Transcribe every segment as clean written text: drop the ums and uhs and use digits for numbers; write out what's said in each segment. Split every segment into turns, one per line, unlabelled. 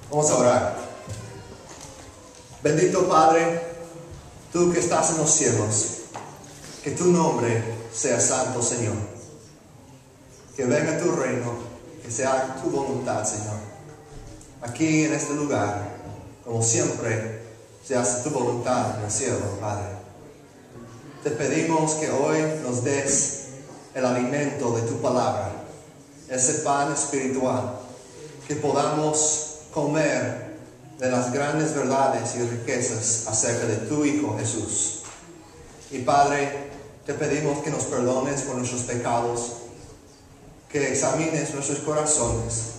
Vamos a orar. Bendito Padre, tú que estás en los cielos, que tu nombre sea santo, Señor. Que venga tu reino, que sea tu voluntad, Señor. Aquí en este lugar, como siempre, se hace tu voluntad en el cielo, Padre. Te pedimos que hoy nos des el alimento de tu palabra, ese pan espiritual, que podamos comer de las grandes verdades y riquezas acerca de tu Hijo Jesús. Y Padre, te pedimos que nos perdones por nuestros pecados, que examines nuestros corazones,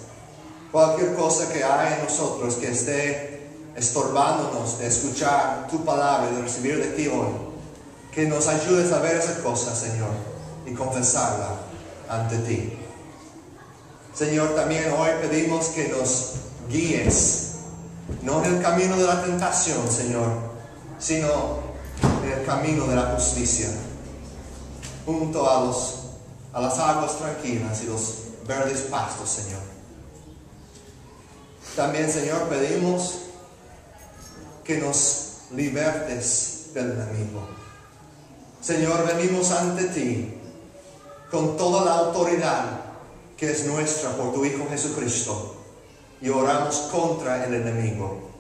cualquier cosa que haya en nosotros que esté estorbándonos de escuchar tu palabra y de recibir de ti hoy, que nos ayudes a ver esas cosas, Señor, y confesarla ante ti. Señor, también hoy pedimos que nos guíes, no en el camino de la tentación, Señor, sino en el camino de la justicia, junto a las aguas tranquilas y los verdes pastos, Señor. También, Señor, pedimos que nos libertes del enemigo. Señor, venimos ante ti con toda la autoridad que es nuestra por tu Hijo Jesucristo y oramos contra el enemigo.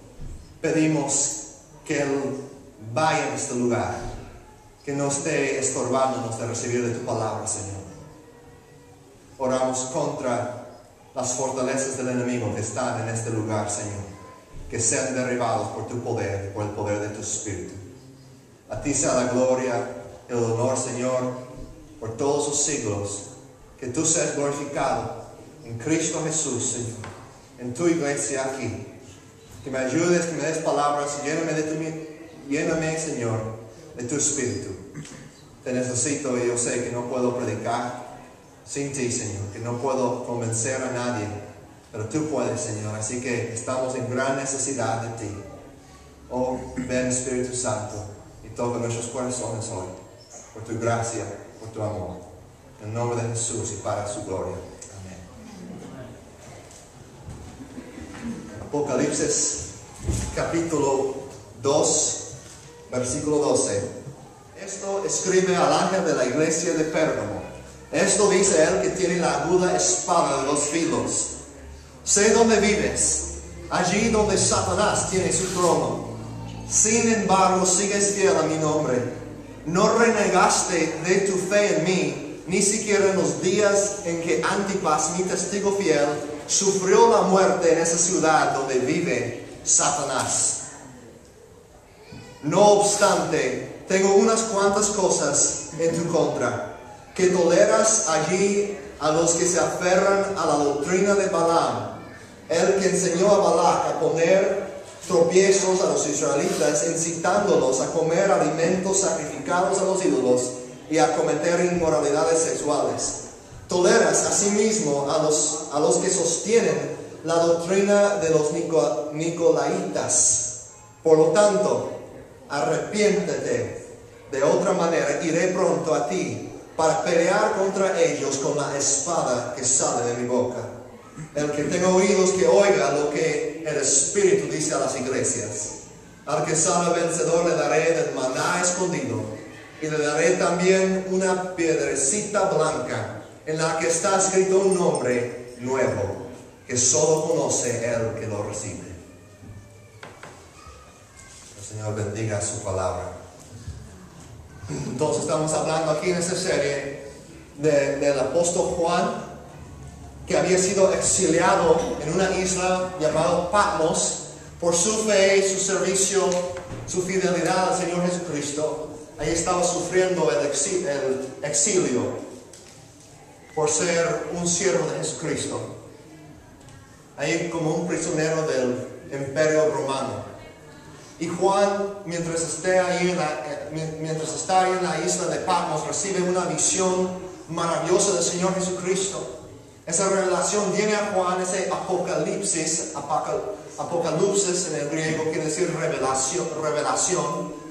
Pedimos que Él vaya de este lugar, que no esté estorbándonos de recibir de tu palabra, Señor. Oramos contra las fortalezas del enemigo que están en este lugar, Señor, que sean derribados por tu poder, por el poder de tu Espíritu. A ti sea la gloria, el honor, Señor, por todos los siglos. Que tú seas glorificado en Cristo Jesús, Señor, en tu iglesia aquí. Que me ayudes, que me des palabras, lléname, Señor, de tu Espíritu. Te necesito y yo sé que no puedo predicar sin ti, Señor, que no puedo convencer a nadie, pero tú puedes, Señor, así que estamos en gran necesidad de ti. Oh, ven Espíritu Santo y toca nuestros corazones hoy, por tu gracia, por tu amor. En nombre de Jesús y para su gloria. Amén. Apocalipsis capítulo 2, versículo 12. Esto escribe al ángel de la iglesia de Pérgamo. Esto dice él que tiene la aguda espada de los filos. Sé dónde vives, allí donde Satanás tiene su trono. Sin embargo, sigues fiel a mi nombre. No renegaste de tu fe en mí, ni siquiera en los días en que Antipas, mi testigo fiel, sufrió la muerte en esa ciudad donde vive Satanás. No obstante, tengo unas cuantas cosas en tu contra, que toleras allí a los que se aferran a la doctrina de Balaam, el que enseñó a Balac a poner tropiezos a los israelitas, incitándolos a comer alimentos sacrificados a los ídolos y a cometer inmoralidades sexuales. Toleras asimismo a los que sostienen la doctrina de los nicolaitas. Por lo tanto, arrepiéntete. De otra manera, iré pronto a ti para pelear contra ellos con la espada que sale de mi boca. El que tenga oídos que oiga lo que el Espíritu dice a las iglesias. Al que salga vencedor le daré del maná escondido, y le daré también una piedrecita blanca en la que está escrito un nombre nuevo que solo conoce el que lo recibe. El Señor bendiga su palabra. Entonces estamos hablando aquí en esta serie del apóstol Juan, que había sido exiliado en una isla llamada Patmos por su fe, su servicio, su fidelidad al Señor Jesucristo. Ahí estaba sufriendo el exilio por ser un siervo de Jesucristo. Ahí como un prisionero del Imperio Romano. Y Juan, mientras está ahí en la isla de Patmos, recibe una visión maravillosa del Señor Jesucristo. Esa revelación viene a Juan, ese apocalipsis en el griego quiere decir revelación.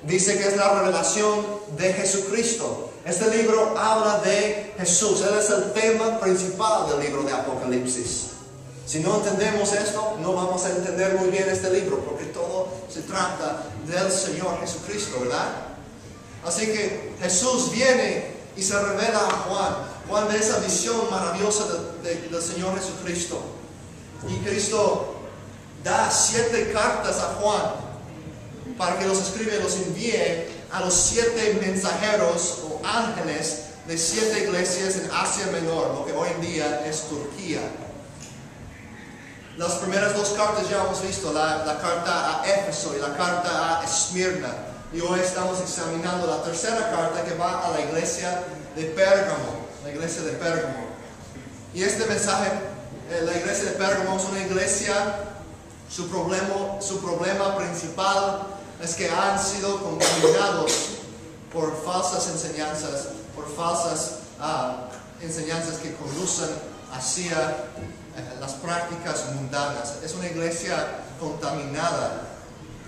Dice que es la revelación de Jesucristo. Este libro habla de Jesús. Él es el tema principal del libro de Apocalipsis. Si no entendemos esto, no vamos a entender muy bien este libro, porque todo se trata del Señor Jesucristo, ¿verdad? Así que Jesús viene y se revela a Juan. Juan ve esa visión maravillosa del Señor Jesucristo. Y Cristo da 7 cartas a Juan para que los escriba y los envíe a los 7 mensajeros o ángeles de 7 iglesias en Asia Menor, lo que hoy en día es Turquía. Las primeras 2 cartas ya hemos visto, la carta a Éfeso y la carta a Esmirna. Y hoy estamos examinando la tercera carta que va a la iglesia de Pérgamo. La iglesia de Pérgamo. Y este mensaje, la iglesia de Pérgamo es una iglesia, su problema principal es que han sido contaminados por falsas enseñanzas, enseñanzas que conducen hacia las prácticas mundanas. Es una iglesia contaminada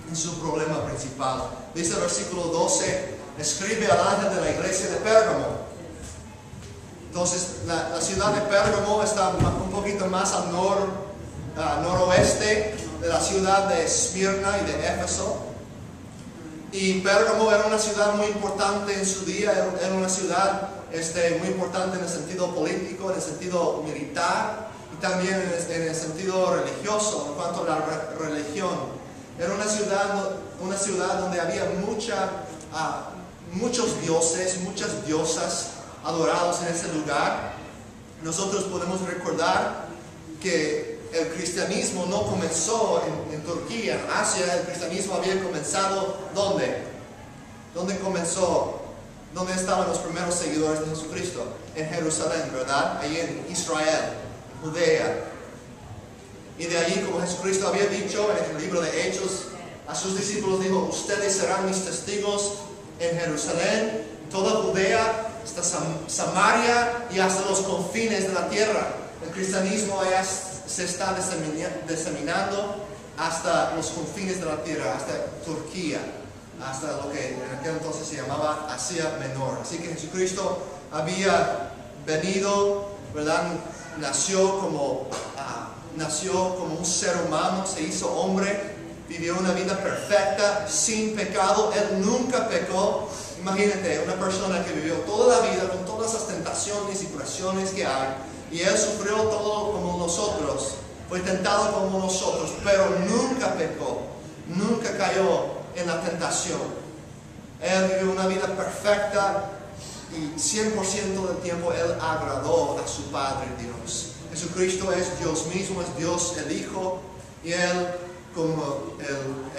en su problema principal. Dice el versículo 12, escribe al ángel de la iglesia de Pérgamo. Entonces, la ciudad de Pérgamo está un poquito más al noroeste de la ciudad de Esmirna y de Éfeso. Y Pérgamo era una ciudad muy importante en su día, era una ciudad muy importante en el sentido político, en el sentido militar y también en el sentido religioso, en cuanto a la religión. Era una ciudad donde había muchos dioses, muchas diosas adorados en ese lugar. Nosotros podemos recordar que el cristianismo no comenzó en Turquía, en Asia. El cristianismo había comenzado ¿dónde? ¿Dónde comenzó? ¿Dónde estaban los primeros seguidores de Jesucristo? En Jerusalén, ¿verdad? Ahí en Israel, Judea. Y de allí, como Jesucristo había dicho en el libro de Hechos, a sus discípulos dijo, ustedes serán mis testigos en Jerusalén, toda Judea, hasta Samaria y hasta los confines de la tierra. El cristianismo ya se está diseminando hasta los confines de la tierra, hasta Turquía, hasta lo que en aquel entonces se llamaba Asia Menor. Así que Jesucristo había venido, ¿verdad? Nació como un ser humano, se hizo hombre, vivió una vida perfecta, sin pecado. Él nunca pecó. Imagínate, una persona que vivió toda la vida con todas las tentaciones y presiones que hay, y Él sufrió todo como nosotros, fue tentado como nosotros, pero nunca pecó, nunca cayó en la tentación. Él vivió una vida perfecta y 100% del tiempo Él agradó a su Padre Dios. Jesucristo es Dios mismo, es Dios el Hijo, y Él, como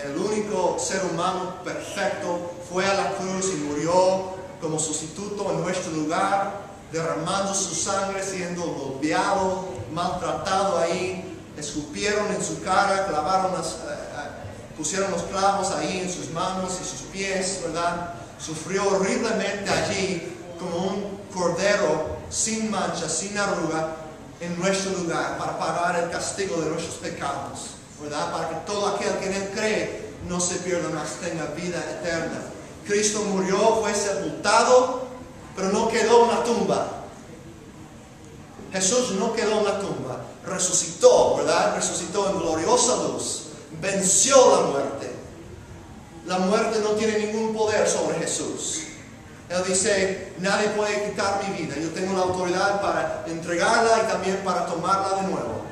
el único ser humano perfecto, fue a la cruz y murió como sustituto en nuestro lugar, derramando su sangre, siendo golpeado, maltratado ahí. Escupieron en su cara, pusieron los clavos ahí en sus manos y sus pies, ¿verdad? Sufrió horriblemente allí como un cordero sin mancha, sin arruga, en nuestro lugar, para pagar el castigo de nuestros pecados, ¿verdad? Para que todo aquel que en Él cree no se pierda, mas tenga vida eterna. Cristo murió, fue sepultado, pero no quedó en la tumba. Jesús no quedó en la tumba, resucitó, ¿verdad? Resucitó en gloriosa luz, venció la muerte. La muerte no tiene ningún poder sobre Jesús. Él dice, nadie puede quitar mi vida, yo tengo la autoridad para entregarla y también para tomarla de nuevo.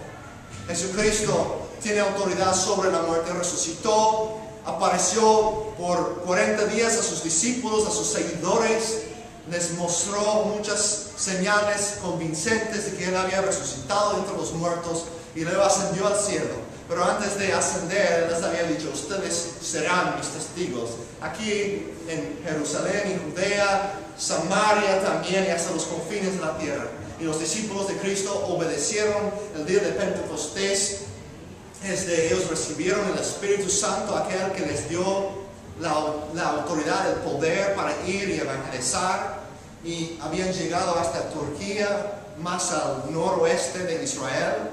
Jesucristo tiene autoridad sobre la muerte, resucitó, apareció por 40 días a sus discípulos, a sus seguidores, les mostró muchas señales convincentes de que Él había resucitado entre los muertos y luego ascendió al cielo. Pero antes de ascender, Él les había dicho, ustedes serán mis testigos. Aquí en Jerusalén y Judea, Samaria también y hasta los confines de la tierra. Y los discípulos de Cristo obedecieron el día de Pentecostés. Ellos recibieron el Espíritu Santo, aquel que les dio la autoridad, el poder para ir y evangelizar. Y habían llegado hasta Turquía, más al noroeste de Israel.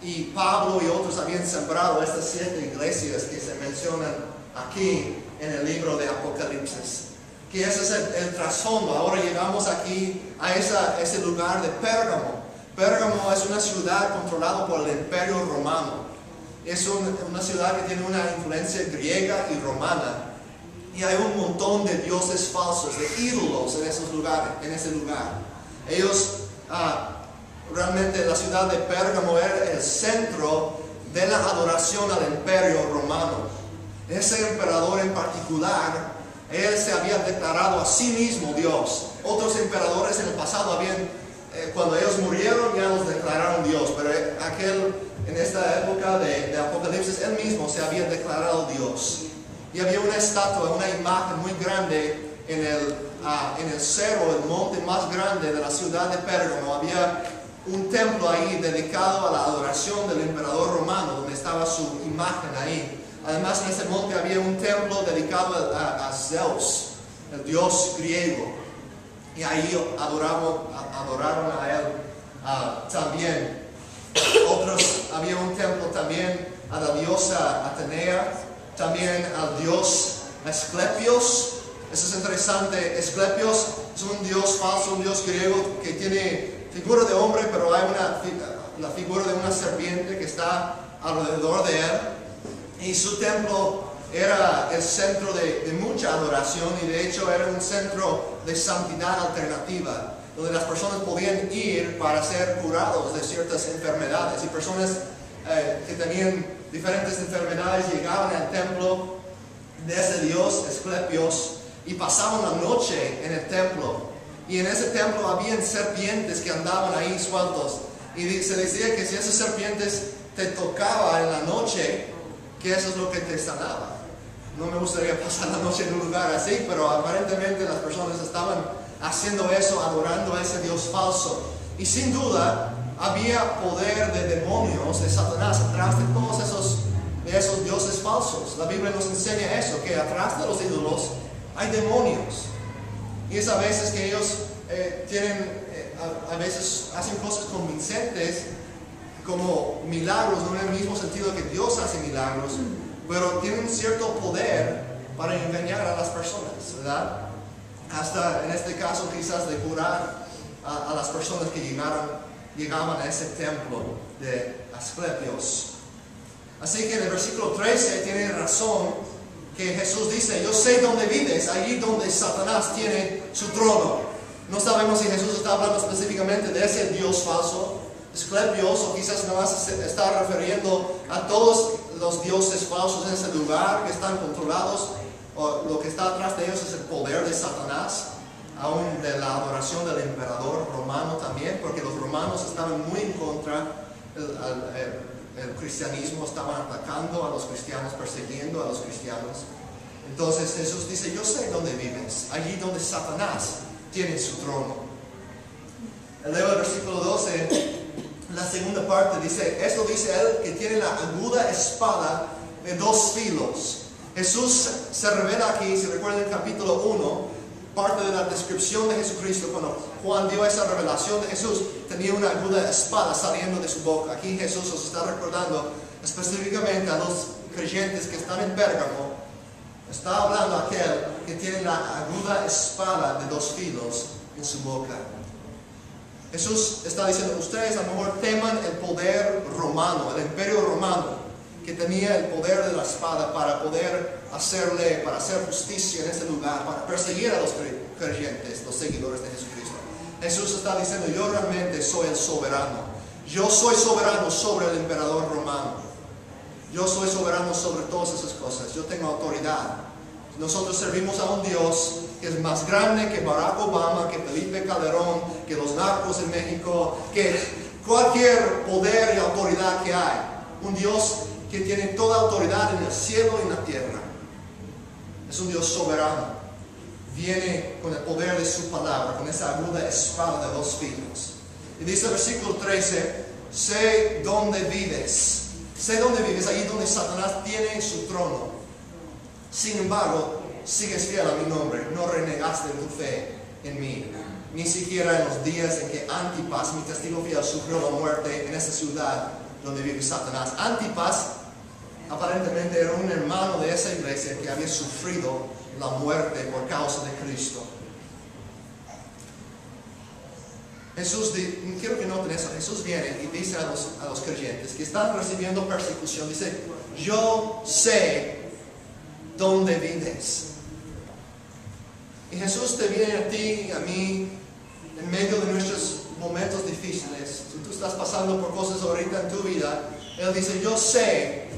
Y Pablo y otros habían sembrado estas 7 iglesias que se mencionan aquí en el libro de Apocalipsis. Que ese es el trasfondo. Ahora llegamos aquí a ese lugar de Pérgamo. Pérgamo es una ciudad controlada por el Imperio Romano. Es una ciudad que tiene una influencia griega y romana. Y hay un montón de dioses falsos, de ídolos en ese lugar. Ellos, realmente la ciudad de Pérgamo era el centro de la adoración al Imperio Romano. Ese emperador en particular, él se había declarado a sí mismo Dios. Otros emperadores en el pasado cuando ellos murieron ya los declararon Dios, pero en esta época de Apocalipsis, él mismo se había declarado Dios. Y había una estatua, una imagen muy grande en el cerro, el monte más grande de la ciudad de Pérgamo. Había un templo ahí dedicado a la adoración del emperador romano, donde estaba su imagen ahí. Además, en ese monte había un templo dedicado a Zeus, el dios griego. Y ahí adoraron a él también. Había un templo también a la diosa Atenea, también al dios Asclepios. Eso es interesante. Asclepios es un dios falso, un dios griego que tiene figura de hombre, pero hay la figura de una serpiente que está alrededor de él. Y su templo era el centro de mucha adoración, y de hecho era un centro de santidad alternativa, donde las personas podían ir para ser curados de ciertas enfermedades. Y personas que tenían diferentes enfermedades llegaban al templo de ese dios Asclepios y pasaban la noche en el templo. Y en ese templo habían serpientes que andaban ahí sueltos. Y se decía que si esas serpientes te tocaban en la noche, que eso es lo que te sanaba. No me gustaría pasar la noche en un lugar así, pero aparentemente las personas estaban haciendo eso, adorando a ese Dios falso. Y sin duda había poder de demonios, de Satanás, atrás de todos esos dioses falsos. La Biblia nos enseña eso, que atrás de los ídolos hay demonios. Y es a veces que ellos a veces hacen cosas convincentes, como milagros, no en el mismo sentido que Dios hace milagros, pero tienen cierto poder para engañar a las personas, ¿verdad? Hasta en este caso quizás de curar a las personas que llegaban a ese templo de Asclepios. Así que en el versículo 13 tiene razón que Jesús dice: yo sé dónde vives, allí donde Satanás tiene su trono. No sabemos si Jesús está hablando específicamente de ese Dios falso, Asclepios, o quizás nada más se está refiriendo a todos los dioses falsos en ese lugar que están controlados, o lo que está atrás de ellos es el poder de Satanás, aún de la adoración del emperador romano también, porque los romanos estaban muy en contra el cristianismo, estaban atacando a los cristianos, persiguiendo a los cristianos. Entonces Jesús dice: yo sé dónde vives, allí donde Satanás tiene su trono. Luego el versículo 12, la segunda parte dice: esto dice él que tiene la aguda espada de dos filos. Jesús se revela aquí, si recuerdan el capítulo 1, parte de la descripción de Jesucristo, cuando Juan dio esa revelación de Jesús, tenía una aguda espada saliendo de su boca. Aquí Jesús os está recordando específicamente a los creyentes que están en Pérgamo. Está hablando a aquel que tiene la aguda espada de dos filos en su boca. Jesús está diciendo: ustedes a lo mejor teman el poder romano, el imperio romano, que tenía el poder de la espada para poder para hacer justicia en ese lugar, para perseguir a los creyentes, los seguidores de Jesucristo. Jesús está diciendo: yo realmente soy el soberano. Yo soy soberano sobre el emperador romano. Yo soy soberano sobre todas esas cosas. Yo tengo autoridad. Nosotros servimos a un Dios que es más grande que Barack Obama, que Felipe Calderón, que los narcos en México, que cualquier poder y autoridad que hay. Un Dios que tiene toda autoridad en el cielo y en la tierra. Es un Dios soberano. Viene con el poder de su palabra, con esa aguda espada de dos filos. Y dice el versículo 13: sé dónde vives. Sé dónde vives, allí donde Satanás tiene su trono. Sin embargo, sigues fiel a mi nombre, no renegaste tu fe en mí. Ni siquiera en los días en que Antipas, mi testigo fiel, sufrió la muerte en esa ciudad donde vive Satanás. Antipas aparentemente era un hermano de esa iglesia que había sufrido la muerte por causa de Cristo. quiero que noten eso, Jesús viene y dice a los creyentes que están recibiendo persecución, dice, yo sé dónde vives. Y Jesús te viene a ti y a mí en medio de nuestros momentos difíciles. Si tú estás pasando por cosas ahorita en tu vida, Él dice, yo sé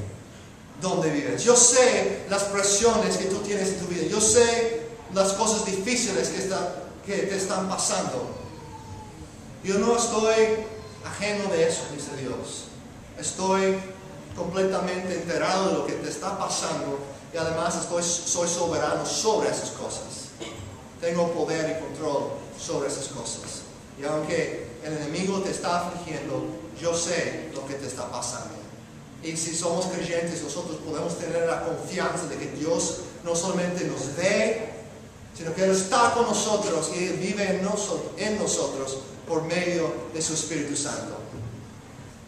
dónde vives. Yo sé las presiones que tú tienes en tu vida. Yo sé las cosas difíciles que te están pasando. Yo no estoy ajeno de eso, dice Dios. Estoy completamente enterado de lo que te está pasando y además soy soberano sobre esas cosas. Tengo poder y control sobre esas cosas. Y aunque el enemigo te está afligiendo, yo sé lo que te está pasando. Y si somos creyentes, nosotros podemos tener la confianza de que Dios no solamente nos ve, sino que Él está con nosotros y Él vive en nosotros por medio de su Espíritu Santo.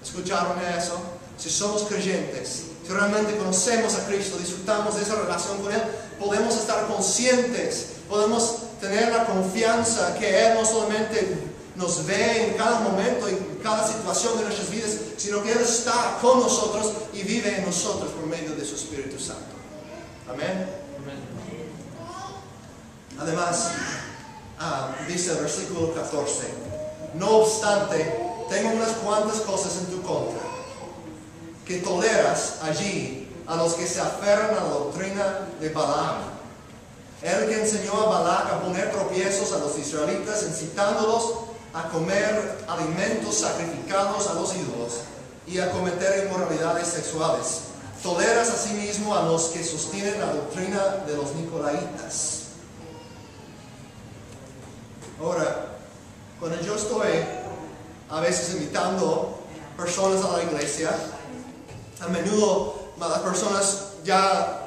¿Escucharon eso? Si somos creyentes, si realmente conocemos a Cristo, disfrutamos de esa relación con Él, podemos estar conscientes, podemos tener la confianza que Él no solamente nos ve en cada momento y en cada situación de nuestras vidas, sino que Él está con nosotros y vive en nosotros por medio de su Espíritu Santo. Amén. Además, dice el versículo 14, no obstante, tengo unas cuantas cosas en tu contra, que toleras allí a los que se aferran a la doctrina de Balaam, el que enseñó a Balac a poner tropiezos a los israelitas, incitándolos a comer alimentos sacrificados a los ídolos y a cometer inmoralidades sexuales. Toleras asimismo a los que sostienen la doctrina de los nicolaitas. Ahora, cuando yo estoy a veces invitando personas a la iglesia, a menudo las personas ya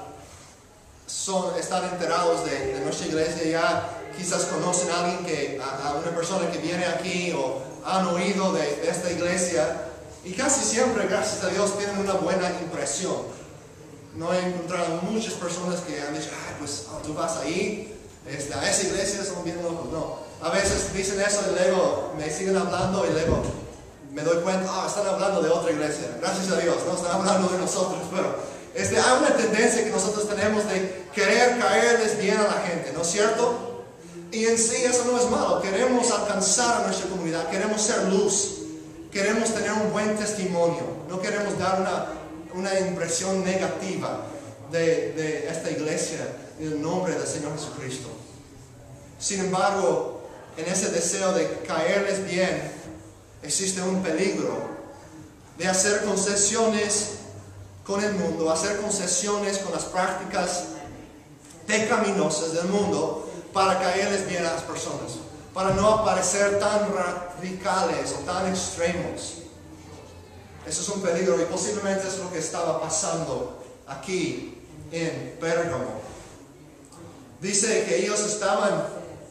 están enterados de nuestra iglesia, ya quizás conocen a alguien a una persona que viene aquí o han oído de esta iglesia y casi siempre, gracias a Dios, tienen una buena impresión. No he encontrado muchas personas que han dicho, pues tú vas ahí, a esa iglesia son bien locos. No, a veces dicen eso y luego me siguen hablando y luego me doy cuenta, están hablando de otra iglesia. Gracias a Dios, no están hablando de nosotros, pero hay una tendencia que nosotros tenemos de querer caerles bien a la gente, ¿no es cierto? Y en sí eso no es malo. Queremos alcanzar a nuestra comunidad, queremos ser luz, queremos tener un buen testimonio, no queremos dar una impresión negativa de esta iglesia en el nombre del Señor Jesucristo. Sin embargo, en ese deseo de caerles bien, existe un peligro de hacer concesiones con el mundo, hacer concesiones con las prácticas pecaminosas del mundo para caerles bien a las personas, para no aparecer tan radicales o tan extremos. Eso es un peligro y posiblemente es lo que estaba pasando aquí en Pérgamo. Dice que ellos estaban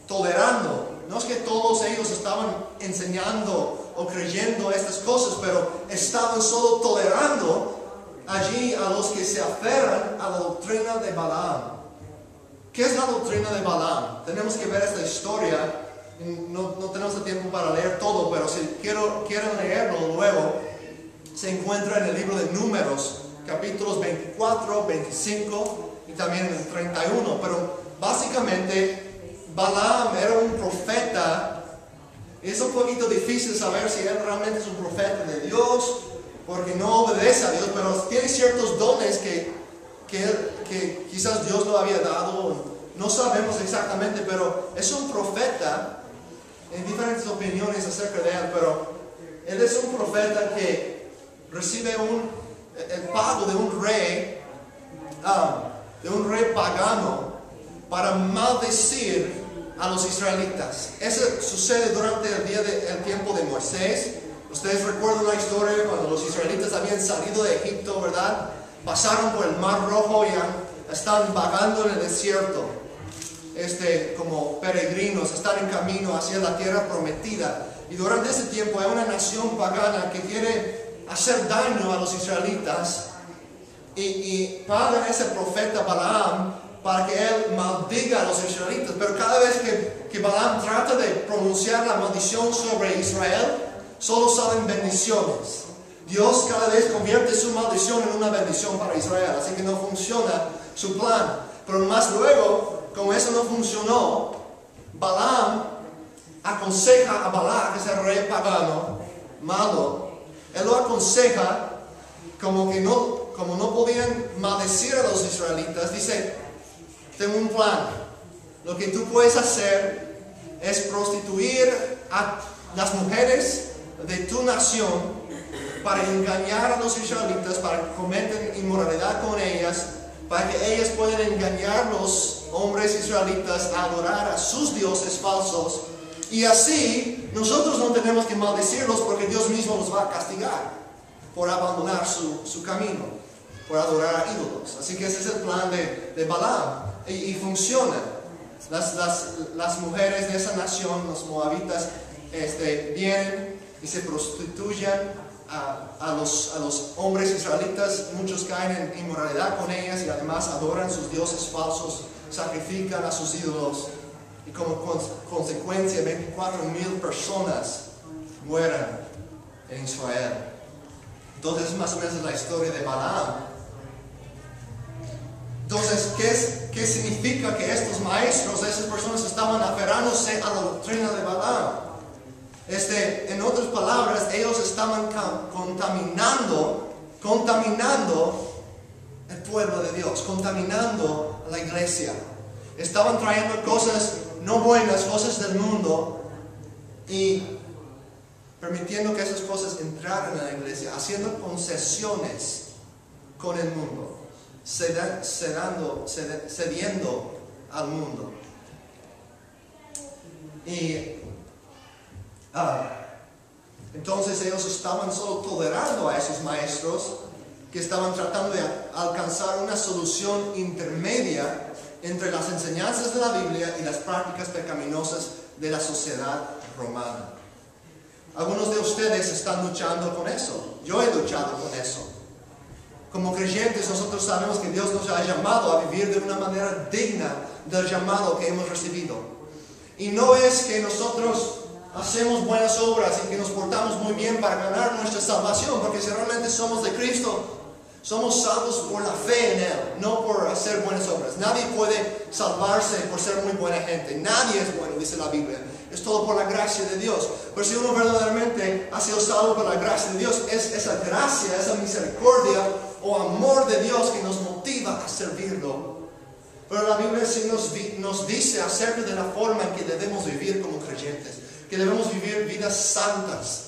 tolerando, no es que todos ellos estaban enseñando o creyendo estas cosas, pero estaban solo tolerando allí a los que se aferran a la doctrina de Balaam. ¿Qué es la doctrina de Balaam? Tenemos que ver esta historia. No tenemos el tiempo para leer todo, pero si quieren leerlo luego, se encuentra en el libro de Números, capítulos 24, 25 y también en el 31. Pero básicamente Balaam era un profeta. Es un poquito difícil saber si él realmente es un profeta de Dios, porque no obedece a Dios, pero tiene ciertos dones que quizás Dios lo había dado. No sabemos exactamente, pero es un profeta. Hay diferentes opiniones acerca de él, pero él es un profeta que recibe el pago de un rey pagano para maldecir a los israelitas. Eso sucede durante el tiempo de Moisés. Ustedes recuerdan la historia cuando los israelitas habían salido de Egipto, ¿verdad? Pasaron por el Mar Rojo y están vagando en el desierto, como peregrinos, están en camino hacia la tierra prometida. Y durante ese tiempo hay una nación pagana que quiere hacer daño a los israelitas y pagan a ese profeta Balaam para que él maldiga a los israelitas. Pero cada vez que Balaam trata de pronunciar la maldición sobre Israel, solo salen bendiciones. Dios cada vez convierte su maldición en una bendición para Israel, así que no funciona su plan. Pero más luego, como eso no funcionó, Balaam aconseja a Balac, ese rey pagano, malo, él lo aconseja como no podían maldecir a los israelitas, dice, tengo un plan. Lo que tú puedes hacer es prostituir a las mujeres de tu nación para engañar a los israelitas, para que cometen inmoralidad con ellas, para que ellas puedan engañar a los hombres israelitas a adorar a sus dioses falsos. Y así nosotros no tenemos que maldecirlos porque Dios mismo los va a castigar por abandonar su camino, por adorar a ídolos. Así que ese es el plan de Balaam. Y funciona. Las mujeres de esa nación, los moabitas, vienen y se prostituyen a los hombres israelitas. Muchos caen en inmoralidad con ellas y además adoran sus dioses falsos, sacrifican a sus ídolos. Y como consecuencia 24,000 personas mueren en Israel. Entonces más o menos la historia de Balaam. Entonces, ¿qué significa que estos maestros, esas personas estaban aferrándose a la doctrina de Balaam? En otras palabras, ellos estaban contaminando el pueblo de Dios, contaminando a la iglesia. Estaban trayendo cosas no buenas, cosas del mundo, y permitiendo que esas cosas entraran en la iglesia, haciendo concesiones con el mundo, cediendo al mundo. Y entonces ellos estaban solo tolerando a esos maestros que estaban tratando de alcanzar una solución intermedia entre las enseñanzas de la Biblia y las prácticas pecaminosas de la sociedad romana. Algunos de ustedes están luchando con eso. Yo he luchado con eso. Como creyentes, nosotros sabemos que Dios nos ha llamado a vivir de una manera digna del llamado que hemos recibido. Y no es que nosotros hacemos buenas obras y que nos portamos muy bien para ganar nuestra salvación, porque si realmente somos de Cristo, somos salvos por la fe en Él, no por hacer buenas obras. Nadie puede salvarse por ser muy buena gente. Nadie es bueno, dice la Biblia. Es todo por la gracia de Dios. Pero si uno verdaderamente ha sido salvo por la gracia de Dios, es esa gracia, esa misericordia o amor de Dios que nos motiva a servirlo. Pero la Biblia sí nos dice acerca de la forma en que debemos vivir como creyentes, que debemos vivir vidas santas,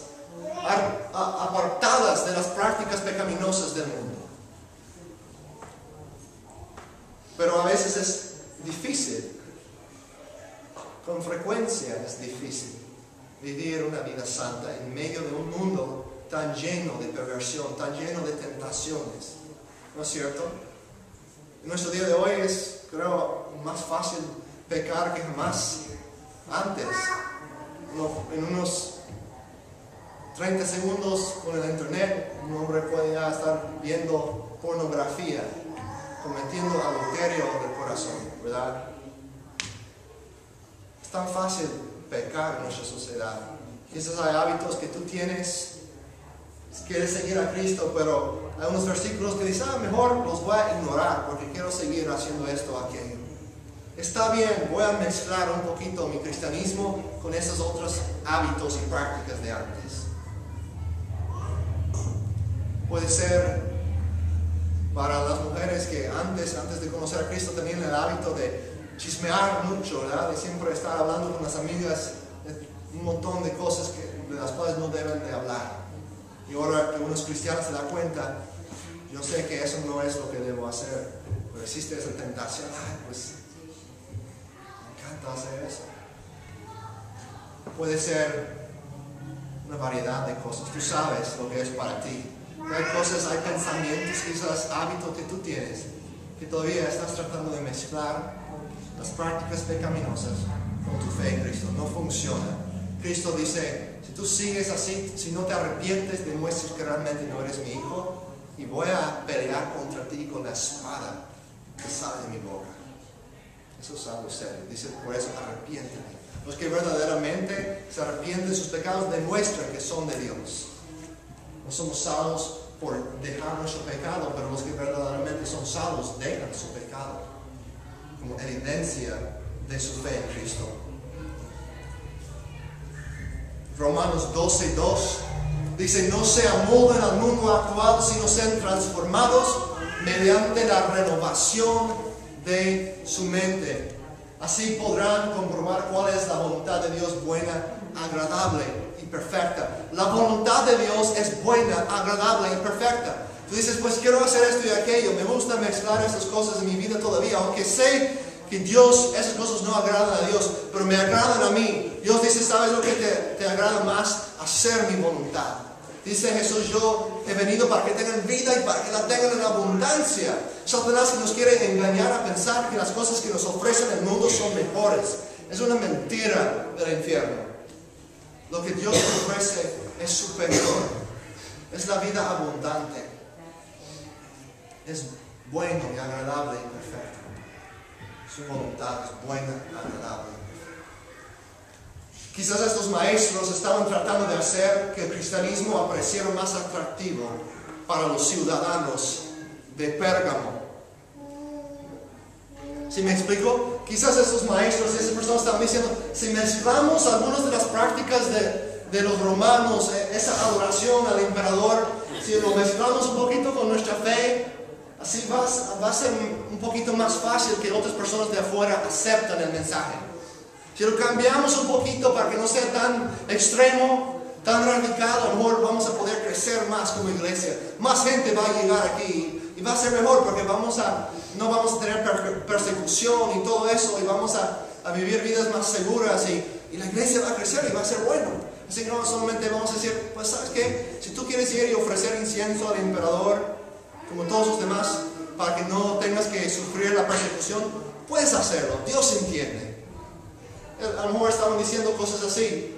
apartadas de las prácticas pecaminosas del mundo. Pero a veces es difícil, con frecuencia es difícil vivir una vida santa en medio de un mundo tan lleno de perversión, tan lleno de tentaciones. ¿No es cierto? En nuestro día de hoy es, creo, más fácil pecar que jamás antes. En unos 30 segundos con el internet, un hombre puede ya estar viendo pornografía, cometiendo adulterio del corazón, ¿verdad? Es tan fácil pecar en nuestra sociedad. Quizás hay hábitos que tú tienes, quieres seguir a Cristo, pero hay unos versículos que dicen, mejor los voy a ignorar porque quiero seguir haciendo esto o aquello. Está bien, voy a mezclar un poquito mi cristianismo con esos otros hábitos y prácticas de antes. Puede ser para las mujeres que antes de conocer a Cristo tenían el hábito de chismear mucho, ¿verdad? De siempre estar hablando con las amigas de un montón de cosas de las cuales no deben de hablar. Y ahora que uno es cristiano se da cuenta, yo sé que eso no es lo que debo hacer, pero existe esa tentación, pues me encanta hacer eso. Puede ser una variedad de cosas, tú sabes lo que es para ti. Hay cosas, hay pensamientos, quizás hábitos que tú tienes, que todavía estás tratando de mezclar las prácticas pecaminosas con tu fe en Cristo. No funciona. Cristo dice, si tú sigues así, si no te arrepientes, demuestres que realmente no eres mi hijo, y voy a pelear contra ti con la espada que sale de mi boca. Eso es algo serio. Dice, por eso arrepiéntete. Los que verdaderamente se arrepienten de sus pecados demuestran que son de Dios. No somos salvos por dejar nuestro pecado, pero los que verdaderamente son salvos dejan su pecado como evidencia de su fe en Cristo. Romanos 12:2 dice, no se amolden al mundo actual, sino sean transformados mediante la renovación de su mente. Así podrán comprobar cuál es la voluntad de Dios buena, agradable y perfecta. La voluntad de Dios es buena, agradable y perfecta. Tú dices, pues quiero hacer esto y aquello. Me gusta mezclar estas cosas en mi vida todavía, aunque sé que Dios, esas cosas no agradan a Dios, pero me agradan a mí. Dios dice, ¿sabes lo que te agrada más? Hacer mi voluntad. Dice Jesús, yo he venido para que tengan vida y para que la tengan en abundancia. Satanás nos quiere engañar a pensar que las cosas que nos ofrecen el mundo son mejores. Es una mentira del infierno. Lo que Dios nos ofrece es superior. Es la vida abundante. Es bueno y agradable y perfecto. Su voluntad es buena y agradable. Quizás estos maestros estaban tratando de hacer que el cristianismo apareciera más atractivo para los ciudadanos de Pérgamo. ¿Sí me explico? Quizás estos maestros, esas personas estaban diciendo, si mezclamos algunas de las prácticas de los romanos, esa adoración al emperador, si lo mezclamos un poquito con nuestra fe, así va a ser un poquito más fácil que otras personas de afuera acepten el mensaje. Si lo cambiamos un poquito para que no sea tan extremo, tan radical, a lo mejor vamos a poder crecer más como iglesia. Más gente va a llegar aquí y va a ser mejor porque no vamos a tener persecución y todo eso y vamos a vivir vidas más seguras y la iglesia va a crecer y va a ser bueno. Así que no solamente vamos a decir, pues ¿sabes qué? Si tú quieres ir y ofrecer incienso al emperador, como todos los demás, para que no tengas que sufrir la persecución, puedes hacerlo. Dios entiende. A lo mejor estaban diciendo cosas así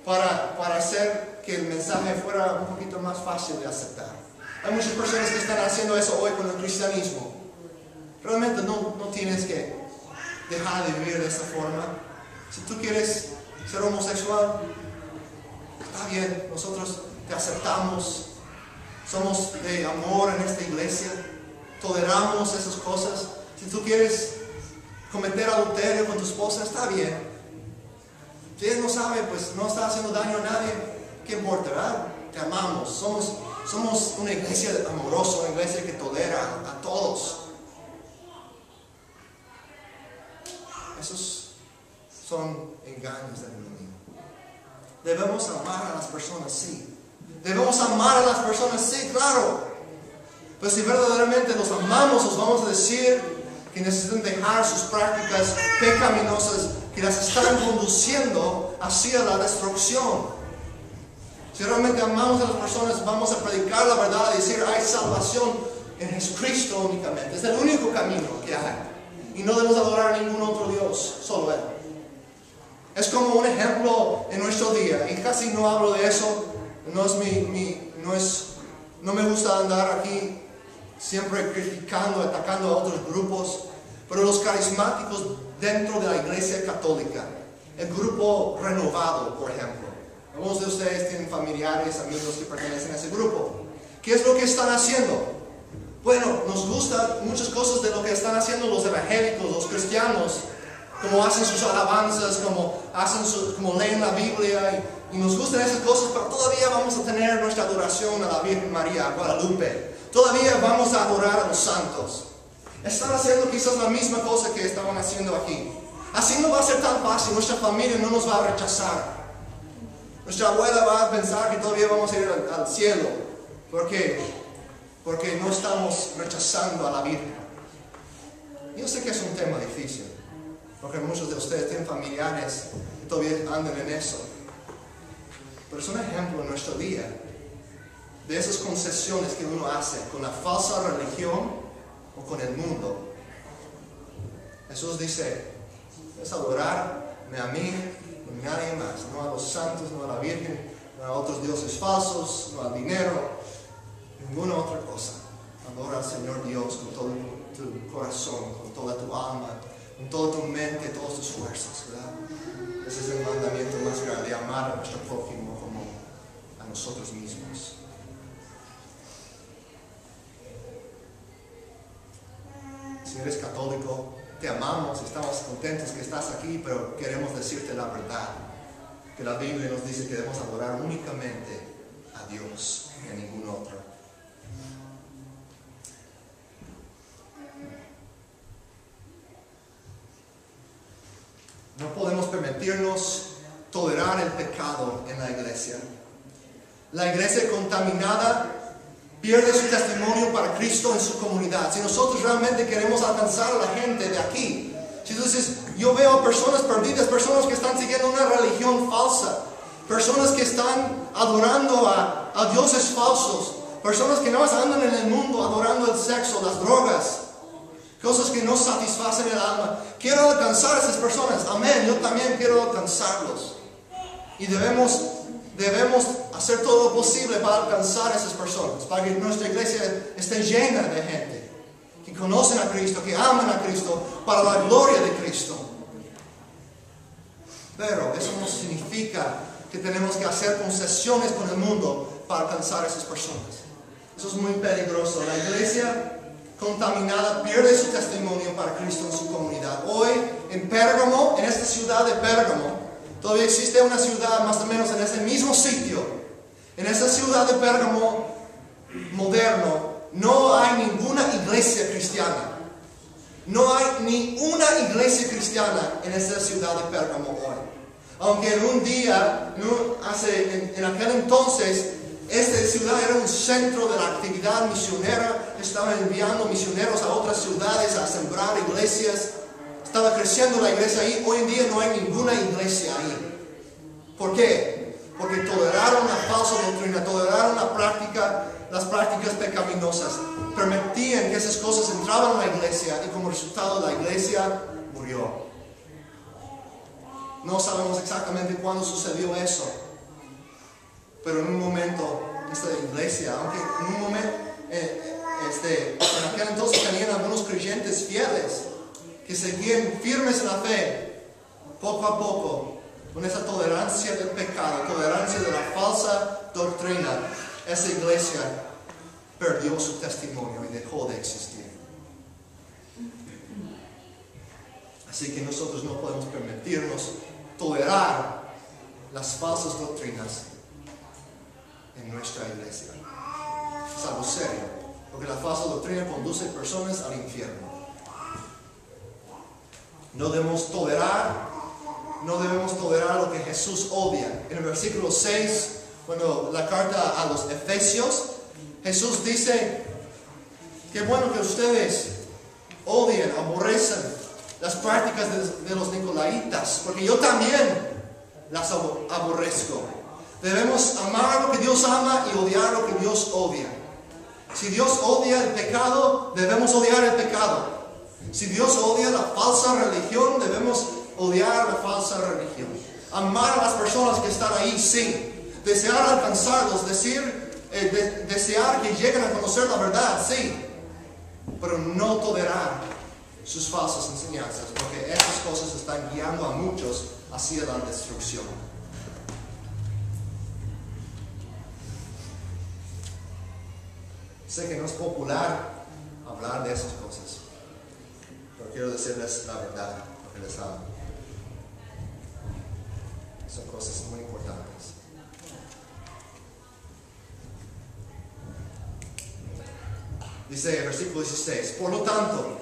para hacer que el mensaje fuera un poquito más fácil de aceptar. Hay muchas personas que están haciendo eso hoy con el cristianismo. Realmente no tienes que dejar de vivir de esta forma. Si tú quieres ser homosexual, está bien, nosotros te aceptamos. Somos de amor en esta iglesia, toleramos esas cosas. Si tú quieres cometer adulterio con tu esposa, está bien. Si él no sabe, pues no está haciendo daño a nadie, ¿qué importa, verdad? Te amamos, somos una iglesia amorosa, una iglesia que tolera a todos. Esos son engaños del enemigo. Debemos amar a las personas, sí. Debemos amar a las personas, sí, claro. Pero si verdaderamente los amamos, os vamos a decir que necesitan dejar sus prácticas pecaminosas que las están conduciendo hacia la destrucción. Si realmente amamos a las personas, vamos a predicar la verdad y decir, hay salvación en Jesucristo únicamente. Es el único camino que hay. Y no debemos adorar a ningún otro Dios, solo Él. Es como un ejemplo en nuestro día, y casi no hablo de eso. No me gusta andar aquí siempre criticando, atacando a otros grupos, pero los carismáticos dentro de la iglesia católica, el grupo renovado, por ejemplo. Algunos de ustedes tienen familiares, amigos que pertenecen a ese grupo. ¿Qué es lo que están haciendo? Bueno, nos gustan muchas cosas de lo que están haciendo los evangélicos, los cristianos, como hacen sus alabanzas, como leen la Biblia, y nos gustan esas cosas, pero todavía vamos a tener nuestra adoración a la Virgen María, a Guadalupe. Todavía vamos a adorar a los santos. Están haciendo quizás la misma cosa que estaban haciendo aquí. Así no va a ser tan fácil, nuestra familia no nos va a rechazar. Nuestra abuela va a pensar que todavía vamos a ir al cielo. ¿Por qué? Porque no estamos rechazando a la Virgen. Yo sé que es un tema difícil, porque muchos de ustedes tienen familiares que todavía andan en eso. Pero es un ejemplo en nuestro día de esas concesiones que uno hace con la falsa religión o con el mundo. Jesús dice, es adorarme a mí, no a nadie más, no a los santos, no a la Virgen, no a otros dioses falsos, no al dinero, ninguna otra cosa. Adora al Señor Dios con todo tu corazón, con toda tu alma, con toda tu mente, todas tus fuerzas, ¿verdad? Ese es el mandamiento más grande, amar a nuestro prójimo como a nosotros mismos. Si eres católico, te amamos, estamos contentos que estás aquí, pero queremos decirte la verdad, que la Biblia nos dice que debemos adorar únicamente a Dios y a ningún otro. No podemos permitirnos tolerar el pecado en la iglesia. La iglesia contaminada pierde su testimonio para Cristo en su comunidad. Si nosotros realmente queremos alcanzar a la gente de aquí, si tú dices, yo veo personas perdidas, personas que están siguiendo una religión falsa, personas que están adorando a dioses falsos, personas que no andan en el mundo adorando el sexo, las drogas, cosas que no satisfacen el alma. Quiero alcanzar a esas personas. Amén, yo también quiero alcanzarlos. Y debemos hacer todo lo posible para alcanzar a esas personas, para que nuestra iglesia esté llena de gente que conocen a Cristo, que aman a Cristo, para la gloria de Cristo. Pero eso no significa que tenemos que hacer concesiones con el mundo para alcanzar a esas personas. Eso es muy peligroso. La iglesia contaminada pierde su testimonio para Cristo en su comunidad. Hoy en Pérgamo, en esta ciudad de Pérgamo, todavía existe una ciudad más o menos en ese mismo sitio. En esa ciudad de Pérgamo moderno no hay ninguna iglesia cristiana. No hay ni una iglesia cristiana en esa ciudad de Pérgamo hoy. Aunque en un día, en aquel entonces, esta ciudad era un centro de la actividad misionera. Estaban enviando misioneros a otras ciudades a sembrar iglesias. Estaba creciendo la iglesia ahí. Hoy en día no hay ninguna iglesia ahí. ¿Por qué? Porque toleraron la falsa doctrina, toleraron las prácticas pecaminosas. Permitían que esas cosas entraban a la iglesia y como resultado la iglesia murió. No sabemos exactamente cuándo sucedió eso. Pero en un momento, esta iglesia, aunque en un momento, en aquel entonces tenían algunos creyentes fieles que seguían firmes en la fe, poco a poco, con esa tolerancia del pecado, tolerancia de la falsa doctrina, esa iglesia perdió su testimonio y dejó de existir. Así que nosotros no podemos permitirnos tolerar las falsas doctrinas en nuestra iglesia. Es algo serio, porque la falsa doctrina conduce a personas al infierno. No debemos tolerar lo que Jesús odia. En el versículo 6, cuando la carta a los Efesios, Jesús dice, qué bueno que ustedes odien, aborrecen las prácticas de los nicolaitas, porque yo también las aborrezco. Debemos amar lo que Dios ama y odiar lo que Dios odia. Si Dios odia el pecado, debemos odiar el pecado. Si Dios odia la falsa religión, debemos odiar la falsa religión. Amar a las personas que están ahí, sí. Desear alcanzarlos, desear que lleguen a conocer la verdad, sí. Pero no tolerar sus falsas enseñanzas, porque esas cosas están guiando a muchos hacia la destrucción. Sé que no es popular hablar de esas cosas, pero quiero decirles la verdad, porque les amo. Son cosas muy importantes. Dice el versículo 16, por lo tanto,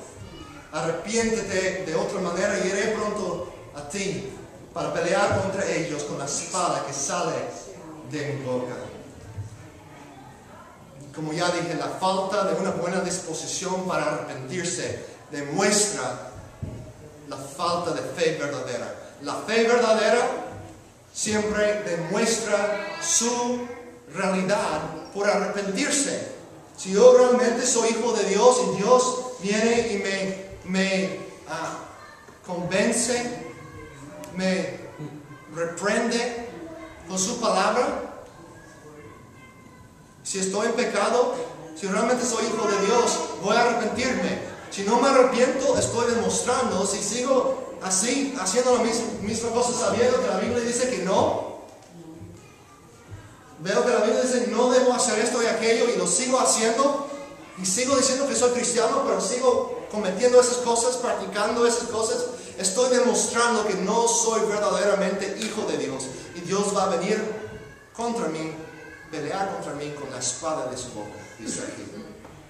arrepiéntete de otra manera y iré pronto a ti para pelear contra ellos con la espada que sale de mi boca. Como ya dije, la falta de una buena disposición para arrepentirse demuestra la falta de fe verdadera. La fe verdadera siempre demuestra su realidad por arrepentirse. Si yo realmente soy hijo de Dios y Dios viene y me convence, me reprende con su palabra, si estoy en pecado, si realmente soy hijo de Dios, voy a arrepentirme. Si no me arrepiento, estoy demostrando, si sigo así, haciendo la misma cosa, sabiendo que la Biblia dice que no, veo que la Biblia dice no debo hacer esto y aquello y lo sigo haciendo, y sigo diciendo que soy cristiano, pero sigo cometiendo esas cosas, practicando esas cosas, estoy demostrando que no soy verdaderamente hijo de Dios. Y Dios va a venir contra mí, pelear contra mí con la espada de su boca, dice aquí.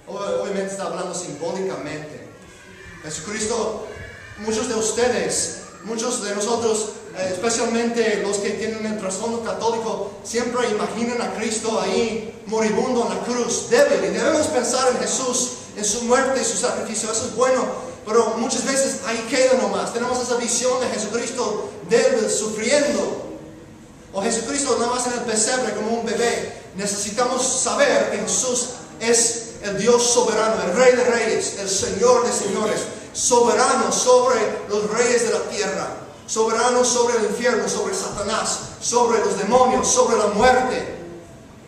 Obviamente está hablando simbólicamente. Jesucristo, muchos de ustedes, muchos de nosotros, especialmente los que tienen el trasfondo católico, siempre imaginan a Cristo ahí moribundo en la cruz, débil, y debemos pensar en Jesús, en su muerte y su sacrificio. Eso es bueno, pero muchas veces ahí queda nomás. Tenemos esa visión de Jesucristo débil, sufriendo, o Jesucristo nada más en el pesebre como un bebé. Necesitamos saber que Jesús es el Dios soberano, el Rey de Reyes, el Señor de Señores, soberano sobre los reyes de la tierra, soberano sobre el infierno, sobre Satanás, sobre los demonios, sobre la muerte,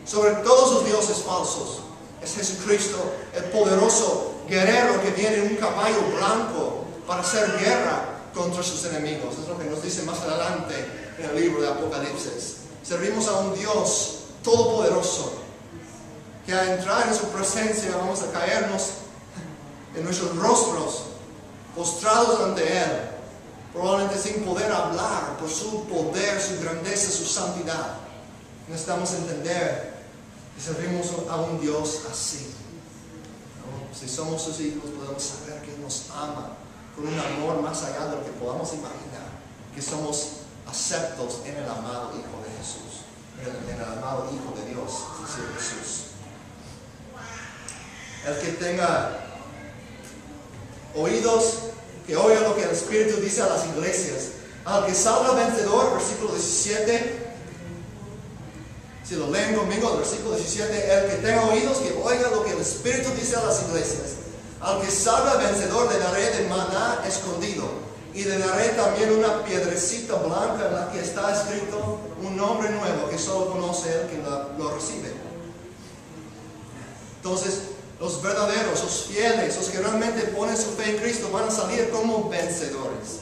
sobre todos los dioses falsos. Es Jesucristo, el poderoso guerrero que viene en un caballo blanco para hacer guerra contra sus enemigos. Es lo que nos dice más adelante en el libro de Apocalipsis. Servimos a un Dios todopoderoso, que al entrar en su presencia vamos a caernos en nuestros rostros, postrados ante Él, probablemente sin poder hablar por su poder, su grandeza, su santidad. Necesitamos entender que servimos a un Dios así, ¿no? Si somos sus hijos, podemos saber que Él nos ama con un amor más allá de lo que podamos imaginar, que somos aceptos en el amado Hijo de Jesús, en el amado Hijo de Dios, es decir, Jesús. El que tenga oídos, que oiga lo que el Espíritu dice a las iglesias. Al que salga vencedor, versículo 17. Si lo leen conmigo, el versículo 17. El que tenga oídos, que oiga lo que el Espíritu dice a las iglesias. Al que salga vencedor, le daré de maná escondido. Y le daré también una piedrecita blanca en la que está escrito un nombre nuevo que solo conoce el que lo recibe. Entonces, los verdaderos, los fieles, los que realmente ponen su fe en Cristo van a salir como vencedores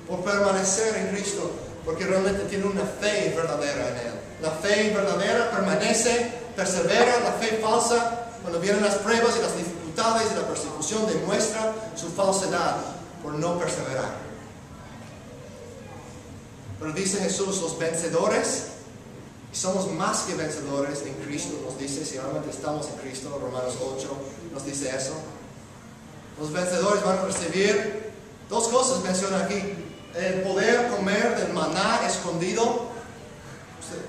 por permanecer en Cristo, porque realmente tienen una fe verdadera en Él. La fe verdadera permanece, persevera. La fe falsa, cuando vienen las pruebas y las dificultades y la persecución, demuestra su falsedad por no perseverar. Pero dice Jesús, los vencedores, y somos más que vencedores en Cristo, nos dice, si realmente estamos en Cristo, Romanos 8 nos dice eso. Los vencedores van a recibir dos cosas, menciona aquí: el poder comer del maná escondido.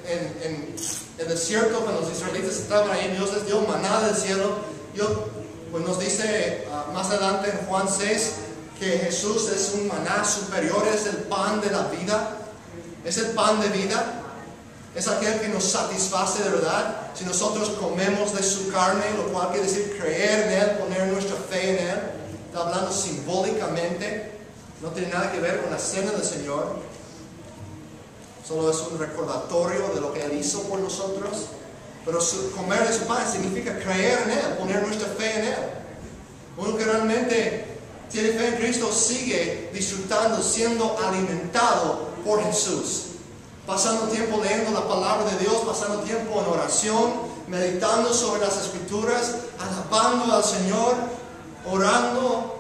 En el desierto, cuando los israelitas estaban ahí, Dios les dio maná del cielo. Pues nos dice más adelante en Juan 6 que Jesús es un maná superior, es el pan de la vida, es el pan de vida. Es aquel que nos satisface de verdad. Si nosotros comemos de su carne, lo cual quiere decir creer en Él, poner nuestra fe en Él. Está hablando simbólicamente. No tiene nada que ver con la cena del Señor. Solo es un recordatorio de lo que Él hizo por nosotros. Pero comer de su pan significa creer en Él, poner nuestra fe en Él. Uno que realmente tiene fe en Cristo sigue disfrutando, siendo alimentado por Jesús. Pasando tiempo leyendo la palabra de Dios, pasando tiempo en oración, meditando sobre las Escrituras, alabando al Señor, orando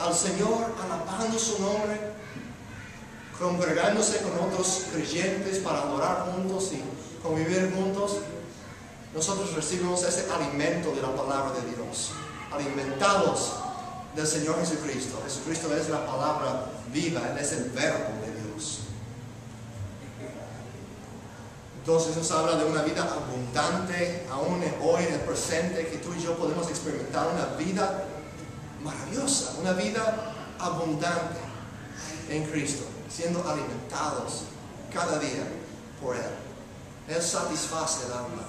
al Señor, alabando su nombre, congregándose con otros creyentes para adorar juntos y convivir juntos. Nosotros recibimos ese alimento de la palabra de Dios, alimentados del Señor Jesucristo. Jesucristo es la palabra viva, Él es el verbo de Dios. Entonces nos habla de una vida abundante, aún hoy en el presente, que tú y yo podemos experimentar una vida maravillosa, una vida abundante en Cristo, siendo alimentados cada día por Él. Él satisface el alma.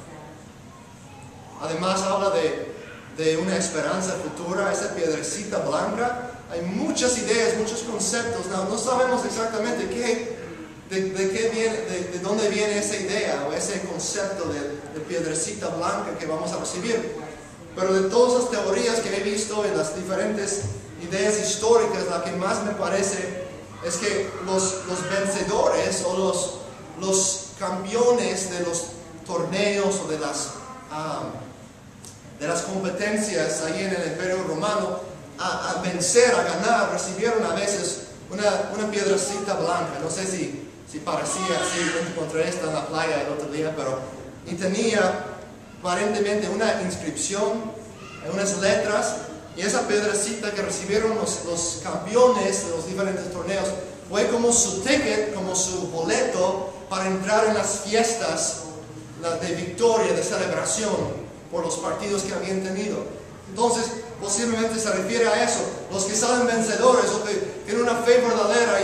Además habla de una esperanza futura, esa piedrecita blanca. Hay muchas ideas, muchos conceptos. No sabemos exactamente de dónde viene esa idea o ese concepto de piedrecita blanca que vamos a recibir. Pero de todas las teorías que he visto en las diferentes ideas históricas, la que más me parece es que los vencedores o los campeones de los torneos o de las competencias ahí en el Imperio Romano, a vencer, a ganar, recibieron a veces una piedrecita blanca. No sé si parecía así, encontré esta en la playa el otro día, y tenía aparentemente una inscripción, unas letras, y esa piedrecita que recibieron los campeones de los diferentes torneos fue como su ticket, como su boleto para entrar en las fiestas de victoria, de celebración por los partidos que habían tenido. Entonces, posiblemente se refiere a eso. Los que salen vencedores o que tienen una fe verdadera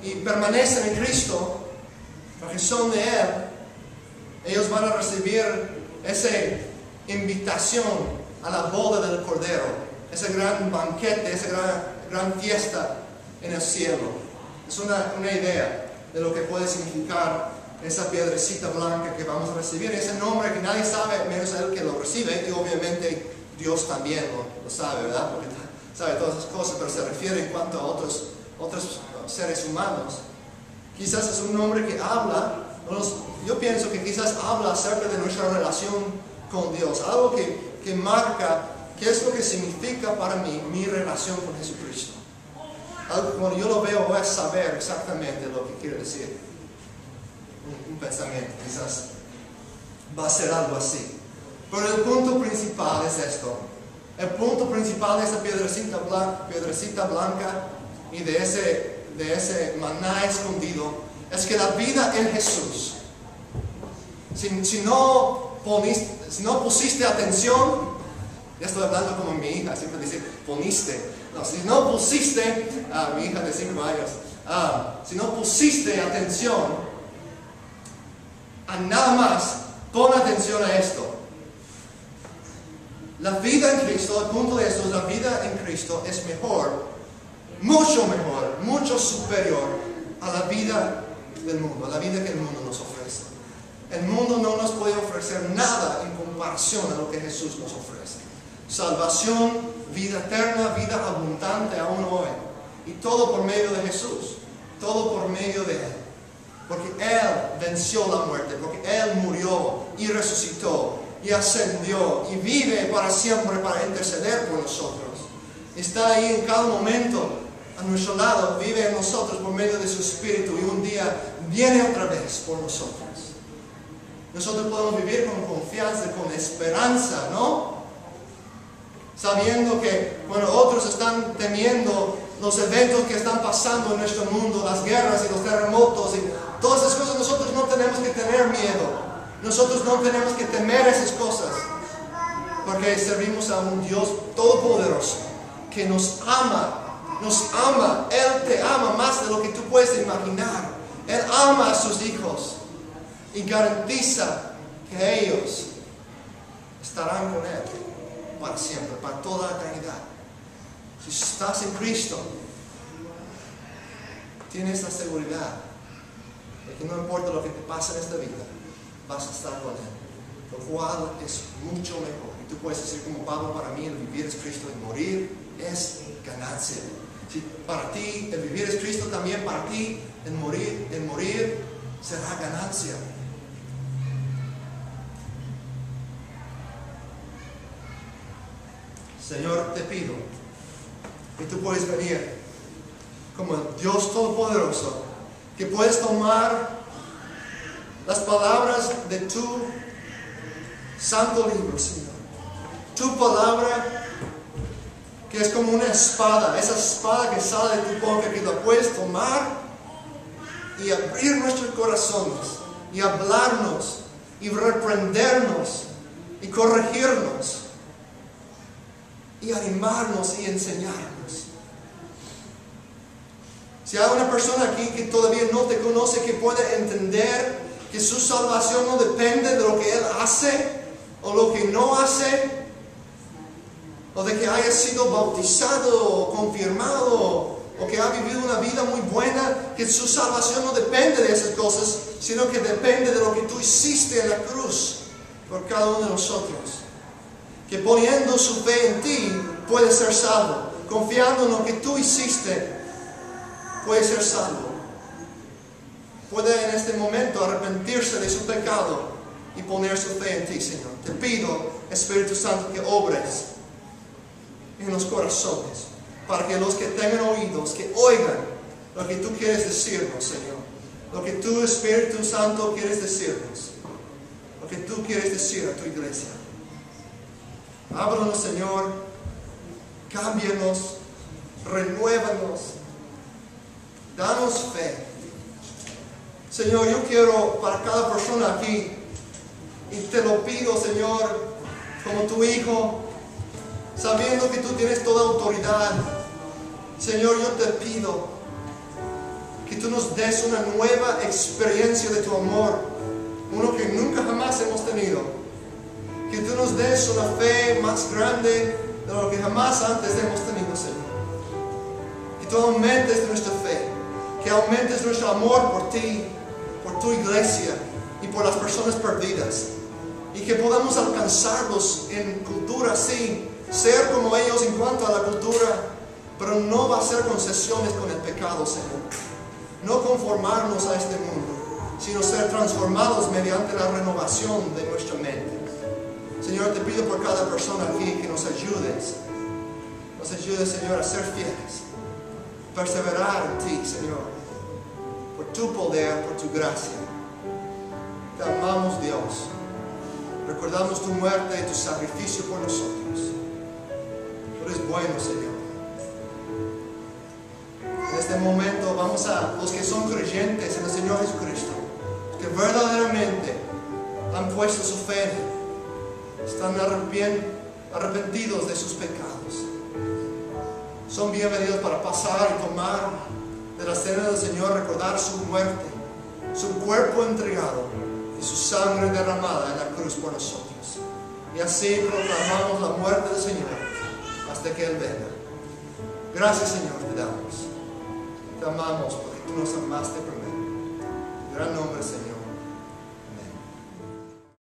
y permanecen en Cristo, porque son de Él, ellos van a recibir esa invitación a la boda del Cordero, ese gran banquete, esa gran fiesta en el cielo. Es una idea de lo que puede significar esa piedrecita blanca que vamos a recibir, ese nombre que nadie sabe menos el que lo recibe, y obviamente Dios también lo sabe, ¿verdad? Porque sabe todas esas cosas, pero se refiere en cuanto a otros seres humanos. Quizás es un nombre que habla, yo pienso que quizás habla acerca de nuestra relación con Dios, algo que marca qué es lo que significa para mí mi relación con Jesucristo. Algo que cuando yo lo veo voy a saber exactamente lo que quiere decir. Un pensamiento, quizás va a ser algo así. Pero el punto principal es esto. El punto principal de esa piedrecita blanca y de ese maná escondido es que la vida en Jesús, si no pusiste atención, ya estoy hablando como mi hija, siempre dice poniste. No, si no pusiste, mi hija de 5 años, si no pusiste atención a nada más, pon atención a esto. La vida en Cristo, el punto de esto es la vida en Cristo es mejor, mucho superior a la vida del mundo, a la vida que el mundo nos ofrece. El mundo no nos puede ofrecer nada en comparación a lo que Jesús nos ofrece. Salvación, vida eterna, vida abundante aún hoy. Y todo por medio de Jesús, todo por medio de Él. Porque Él venció la muerte, porque Él murió y resucitó y ascendió y vive para siempre para interceder por nosotros. Está ahí en cada momento a nuestro lado, vive en nosotros por medio de su Espíritu y un día viene otra vez por nosotros. Nosotros podemos vivir con confianza, con esperanza, ¿no? Sabiendo que, otros están temiendo los eventos que están pasando en nuestro mundo, las guerras y los terremotos y todas esas cosas, nosotros no tenemos que tener miedo. Nosotros no tenemos que temer esas cosas, porque servimos a un Dios todopoderoso que nos ama. Él te ama más de lo que tú puedes imaginar. Él ama a sus hijos y garantiza que ellos estarán con Él para siempre, para toda la eternidad. Si estás en Cristo, tienes la seguridad de que no importa lo que te pase en esta vida, vas a estar con Él, lo cual es mucho mejor. Y tú puedes decir como Pablo, para mí el vivir es Cristo, el morir es ganancia. Si para ti el vivir es Cristo, también para ti el morir será ganancia. Señor, te pido que tú puedes venir como el Dios Todopoderoso, que puedes tomar las palabras de tu santo libro, Señor. Tu palabra que es como una espada, esa espada que sale de tu boca, que la puedes tomar y abrir nuestros corazones y hablarnos y reprendernos y corregirnos y animarnos y enseñarnos. Si hay una persona aquí que todavía no te conoce, que pueda entender que su salvación no depende de lo que Él hace o lo que no hace, o de que haya sido bautizado o confirmado o que ha vivido una vida muy buena, que su salvación no depende de esas cosas, sino que depende de lo que tú hiciste en la cruz por cada uno de nosotros. que poniendo su fe en ti puede ser salvo, confiando en lo que tú hiciste, puede ser salvo. Puede en este momento arrepentirse de su pecado y poner su fe en ti, Señor. Te pido, Espíritu Santo, que obres en los corazones, para que los que tengan oídos, que oigan lo que tú quieres decirnos, Señor. Lo que tú, Espíritu Santo, quieres decirnos. Lo que tú quieres decir a tu iglesia. Háblanos, Señor. Cámbianos. Renuévanos. Danos fe. Señor, yo quiero para cada persona aquí, y te lo pido, Señor, como tu hijo, sabiendo que tú tienes toda autoridad. Señor, yo te pido que tú nos des una nueva experiencia de tu amor, uno que nunca jamás hemos tenido. Que tú nos des una fe más grande de lo que jamás antes hemos tenido, Señor. Que tú aumentes nuestra fe, que aumentes nuestro amor por ti, por tu iglesia y por las personas perdidas. Y que podamos alcanzarlos en cultura, sí, ser como ellos en cuanto a la cultura, pero no va a ser concesiones con el pecado, Señor. No conformarnos a este mundo, sino ser transformados mediante la renovación de nuestra mente. Señor, te pido por cada persona aquí que nos ayudes. Nos ayudes, Señor, a ser fieles, perseverar en ti, Señor, por tu poder, por tu gracia. Te amamos, Dios. Recordamos tu muerte y tu sacrificio por nosotros. Tú eres bueno, Señor. En este momento vamos a los que son creyentes en el Señor Jesucristo, que verdaderamente han puesto su fe en Él, están arrepentidos de sus pecados. Son bienvenidos para pasar y tomar de la cena del Señor, recordar su muerte, su cuerpo entregado y su sangre derramada en la cruz por nosotros. Y así proclamamos la muerte del Señor hasta que Él venga. Gracias, Señor, te damos. Te amamos porque tú nos amaste primero. En gran nombre, Señor.